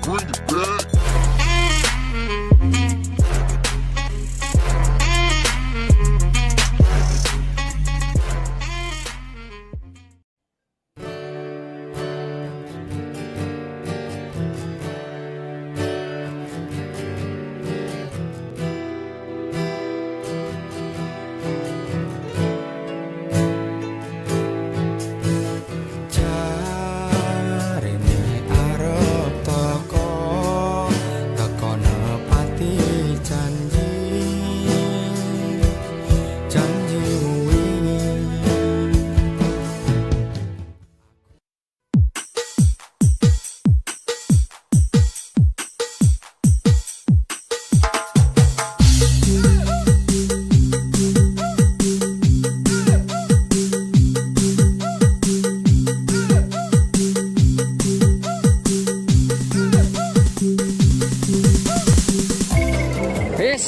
Bring it back.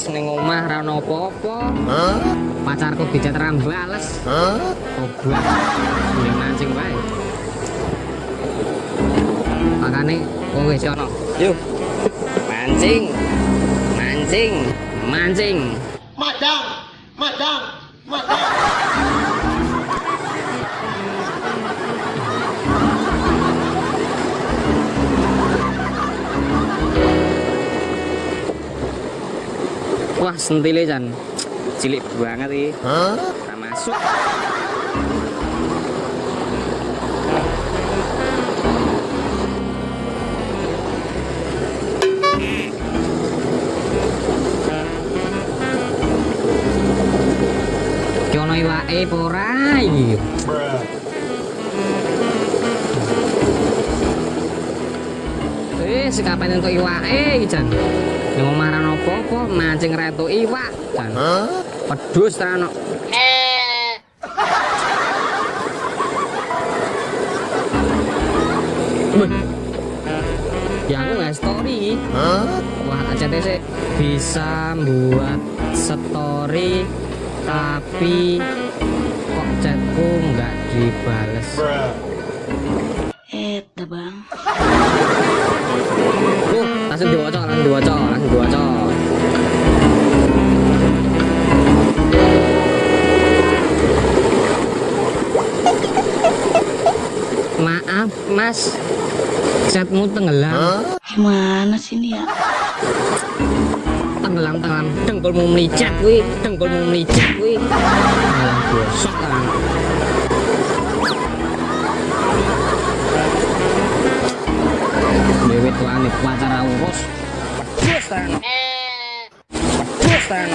Ning omah ra ono apa-apa. Pacarku dicat ra bales. Goblok. Ndek mancing wae. Makane kowe wis ono. Yo. Mancing. Mancing. Mancing. Madang, madang, madang. Wah, sentile Jan. Cilik banget iki. Nah, masuk. Ki ono iwake apa ora iki? Kapan entuk iwake iki Jan? Ning omah ra ono apa-apa, mancing ra entuk iwak. Jan. Pedhus ra ono. Ya aku nggak story. Wah, CTC bisa buat story tapi kok chatku nggak dibales. Bang. Langsung diwaca, langsung diwaca, langsung diwaca. Maaf mas, chatmu tenggelam. Gimana sih ini ya? Tenggelam, dengkulmu melicet wih, dengkulmu melicet wih. Alah gosok kan. Dewi tuan nih pacar urus. Pedus tan. Pedus tan.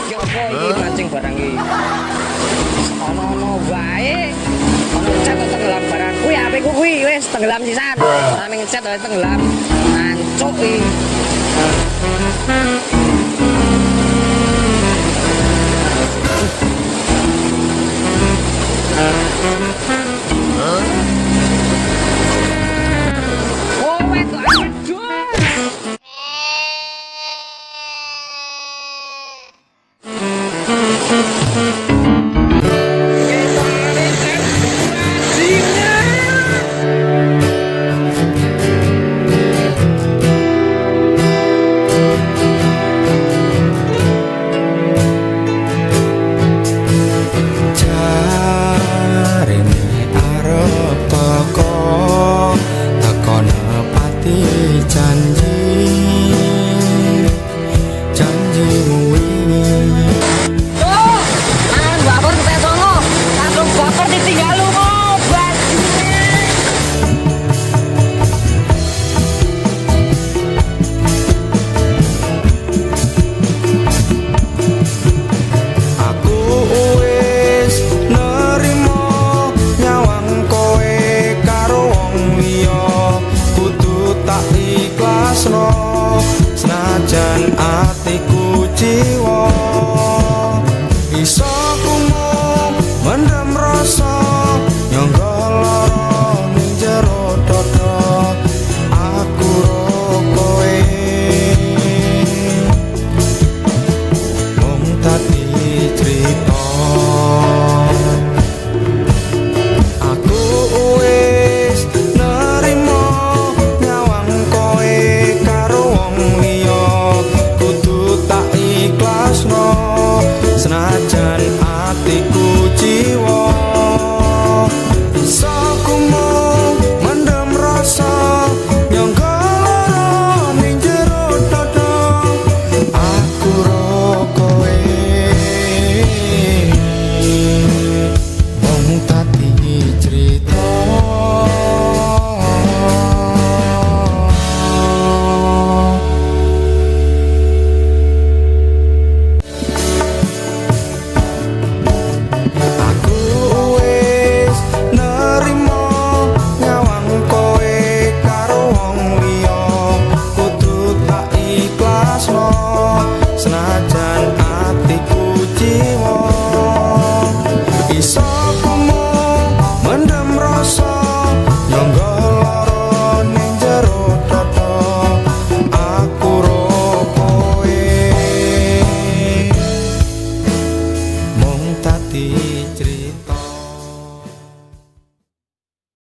Yo iki mancing barang iki. Ono wae. Ono cat tenggelam barang kuwi ape kuwi wis tenggelam sisan. Ora ming cat wis tenggelam. Ancuk iki. Pendem rasa nyangga lara ning jero dada aku ro kowe mung tati